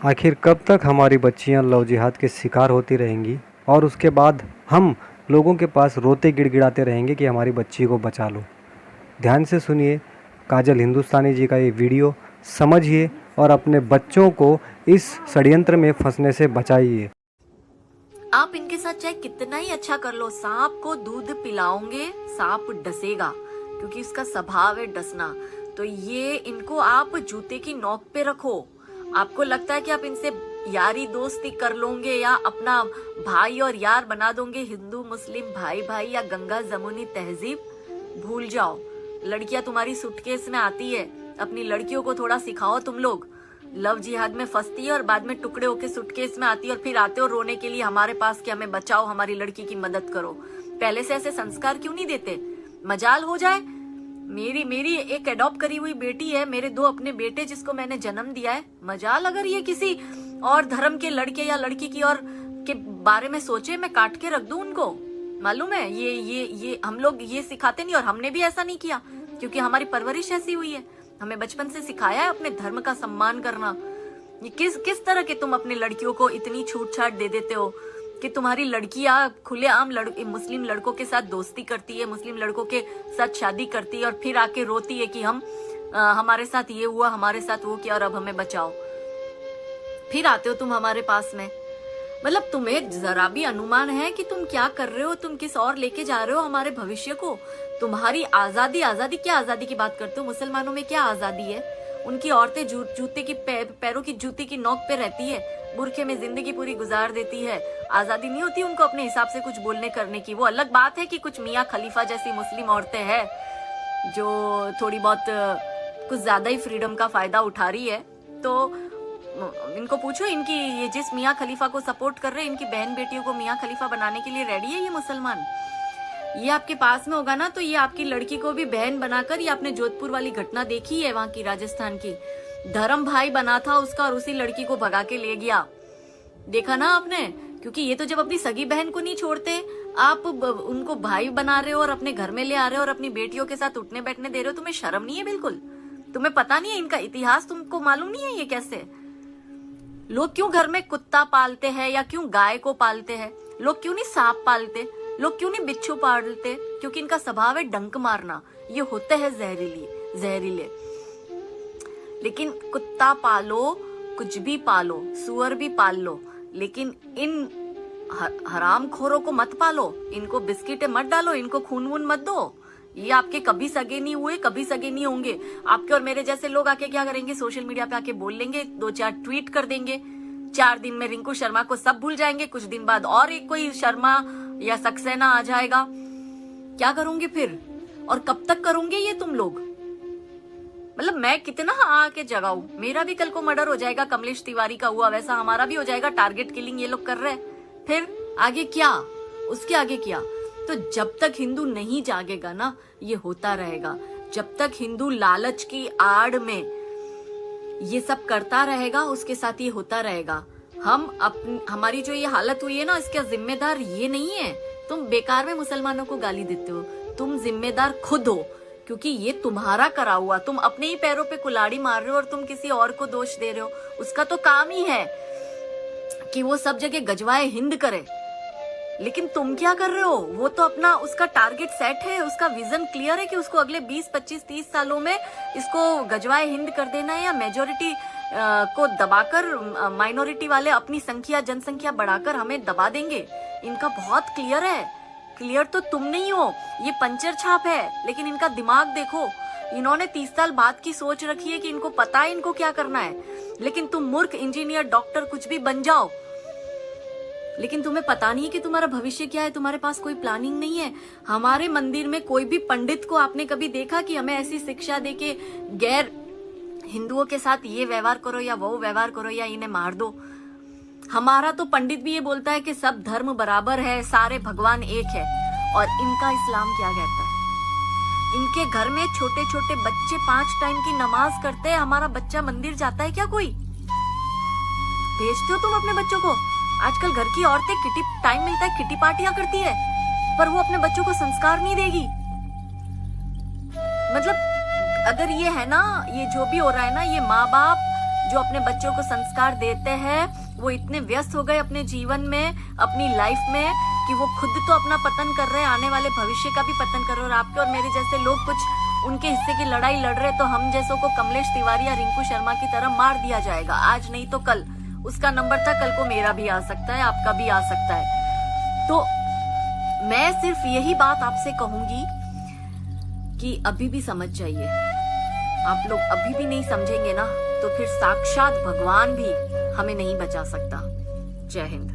आखिर कब तक हमारी बच्चियां लव जिहाद के शिकार होती रहेंगी और उसके बाद हम लोगों के पास रोते गिड़गिड़ाते रहेंगे कि हमारी बच्ची को बचा लो। ध्यान से सुनिए काजल हिंदुस्तानी जी का ये वीडियो, समझिए और अपने बच्चों को इस षड्यंत्र में फंसने से बचाइए। आप इनके साथ चाहे कितना ही अच्छा कर लो, सांप को दूध पिलाओगे सांप डसेगा, क्योंकि इसका स्वभाव है डसना। तो ये इनको आप जूते की नोक पे रखो। आपको लगता है कि आप इनसे यारी दोस्ती कर लोगे या अपना भाई और यार बना दोगे, हिंदू मुस्लिम भाई भाई या गंगा जमुनी तहजीब, भूल जाओ। लड़कियां तुम्हारी सूटकेस में आती है, अपनी लड़कियों को थोड़ा सिखाओ। तुम लोग लव जिहाद में फंसती है और बाद में टुकड़े होके सूटकेस में आती है और फिर आते हो रोने के लिए हमारे पास कि हमें बचाओ, हमारी लड़की की मदद करो। पहले से ऐसे संस्कार क्यों नहीं देते? मजाल हो जाए। मेरी एक एडॉप्ट करी हुई बेटी है, मेरे 2 अपने बेटे जिसको मैंने जन्म दिया है। मजाल अगर ये किसी और धर्म के लड़के या लड़की की और के बारे में सोचे, मैं काट के रख दूं उनको। मालूम है ये हम लोग ये सिखाते नहीं, और हमने भी ऐसा नहीं किया क्योंकि हमारी परवरिश ऐसी हुई है। हमें बचपन से सिखाया है अपने धर्म का सम्मान करना। ये किस तरह के तुम अपनी लड़कियों को इतनी छूट छाट दे देते हो कि तुम्हारी लड़कियां खुलेआम मुस्लिम लड़कों के साथ दोस्ती करती है, मुस्लिम लड़कों के साथ शादी करती है और फिर आके रोती है कि हमारे साथ ये हुआ, हमारे साथ वो किया और अब हमें बचाओ। फिर आते हो तुम हमारे पास में। मतलब तुम्हें जरा भी अनुमान है कि तुम क्या कर रहे हो? तुम किस और लेके जा रहे हो हमारे भविष्य को? तुम्हारी आजादी क्या आजादी की बात करते हो? मुसलमानों में क्या आजादी है? उनकी औरतें जूते की पैरों की जूती की नोक पे रहती है, बुरखे में जिंदगी पूरी गुजार देती है। आजादी नहीं होती उनको अपने हिसाब से कुछ बोलने करने की। वो अलग बात है कि कुछ मियाँ खलीफा जैसी मुस्लिम औरतें हैं जो थोड़ी बहुत कुछ ज्यादा ही फ्रीडम का फायदा उठा रही है। तो इनको पूछो, इनकी ये जिस मियाँ खलीफा को सपोर्ट कर रहे हैं, इनकी बहन बेटियों को मियाँ खलीफा बनाने के लिए रेडी है ये मुसलमान। ये आपके पास में होगा ना तो ये आपकी लड़की को भी बहन बनाकर, ये आपने जोधपुर वाली घटना देखी है वहां की, राजस्थान की, धर्म भाई बना था उसका और उसी लड़की को भगा के ले गया। देखा ना आपने? क्योंकि ये तो जब अपनी सगी बहन को नहीं छोड़ते, आप उनको भाई बना रहे हो और अपने घर में ले आ रहे हो और अपनी बेटियों के साथ उठने बैठने दे रहे हो। तुम्हें शर्म नहीं है बिल्कुल? तुम्हें पता नहीं है इनका इतिहास? तुमको मालूम नहीं है ये कैसे? लोग क्यों घर में कुत्ता पालते हैं या क्यों गाय को पालते हैं? लोग क्यों नहीं सांप पालते? लोग क्यों नहीं बिच्छू पालते? क्योंकि इनका स्वभाव है डंक मारना। ये होते हैं जहरीले। लेकिन कुत्ता पालो, कुछ भी पालो, सुअर भी पाल लो, लेकिन इन हराम खोरों को मत पालो। इनको बिस्किटें मत डालो, इनको खून वून मत दो। ये आपके कभी सगे नहीं हुए, कभी सगे नहीं होंगे। आपके और मेरे जैसे लोग आके क्या करेंगे? सोशल मीडिया पे आके बोल लेंगे, 2-4 ट्वीट कर देंगे, 4 दिन में रिंकू शर्मा को सब भूल जाएंगे। कुछ दिन बाद और एक कोई शर्मा या सक्सेना आ जाएगा। क्या करोगे फिर? और कब तक करोगे ये तुम लोग? मतलब मैं कितना आके जगाऊं? मेरा भी कल को मर्डर हो जाएगा, कमलेश तिवारी का हुआ वैसा हमारा भी हो जाएगा। टारगेट किलिंग ये लोग कर रहे हैं। फिर आगे क्या? उसके आगे क्या? तो जब तक हिंदू नहीं जागेगा ना, ये होता रहेगा। जब तक हिंदू लालच की आड़ में ये सब करता रहेगा, उसके साथ ये होता रहेगा। हमारी जो ये हालत हुई है ना, इसका जिम्मेदार ये नहीं है। तुम बेकार में मुसलमानों को गाली देते हो, तुम जिम्मेदार खुद हो, क्योंकि ये तुम्हारा करा हुआ। तुम अपने ही पैरों पे कुल्हाड़ी मार रहे हो और तुम किसी और को दोष दे रहे हो। उसका तो काम ही है कि वो सब जगह गजवाए हिंद करे, लेकिन तुम क्या कर रहे हो? वो तो अपना उसका टारगेट सेट है, उसका विजन क्लियर है कि उसको अगले 20, 25, 30 सालों में इसको गजवाए हिंद कर देना है या मेजोरिटी को दबाकर माइनॉरिटी वाले अपनी जनसंख्या बढ़ाकर हमें दबा देंगे। इनका बहुत क्लियर है। क्लियर तो तुम नहीं हो, ये पंचर छाप है। लेकिन इनका दिमाग देखो, इन्होंने 30 साल बाद की सोच रखी है कि इनको पता है इनको क्या करना है। लेकिन तुम मूर्ख इंजीनियर, डॉक्टर कुछ भी बन जाओ, लेकिन तुम्हें पता नहीं है कि तुम्हारा भविष्य क्या है। तुम्हारे पास कोई प्लानिंग नहीं है। हमारे मंदिर में कोई भी पंडित को आपने कभी देखा कि हमें ऐसी शिक्षा दे के गैर हिंदुओं के साथ ये व्यवहार करो या वो व्यवहार करो या इन्हें मार दो? हमारा तो पंडित भी ये बोलता है कि सब धर्म बराबर है, सारे भगवान एक है। और इनका इस्लाम क्या कहता है? इनके घर में छोटे छोटे बच्चे 5 टाइम की नमाज करते हैं। हमारा बच्चा मंदिर जाता है क्या? कोई भेजते हो तुम अपने बच्चों को? आजकल घर की औरतें किटी टाइम मिलता है किटी पार्टियां करती है, पर वो अपने बच्चों को संस्कार नहीं देगी। मतलब अगर ये है ना, ये जो भी हो रहा है ना, ये माँ बाप जो अपने बच्चों को संस्कार देते हैं वो इतने व्यस्त हो गए अपने जीवन में, अपनी लाइफ में, कि वो खुद तो अपना पतन कर रहे हैं, आने वाले भविष्य का भी पतन कर रहे हैं। और आपके और मेरे जैसे लोग कुछ उनके हिस्से की लड़ाई लड़ रहे, तो हम जैसों को कमलेश तिवारी या रिंकू शर्मा की तरह मार दिया जाएगा। आज नहीं तो कल उसका नंबर था, कल को मेरा भी आ सकता है, आपका भी आ सकता है। तो मैं सिर्फ यही बात आपसे कहूंगी कि अभी भी समझ जाइए। आप लोग अभी भी नहीं समझेंगे ना, तो फिर साक्षात भगवान भी हमें नहीं बचा सकता। जय हिंद।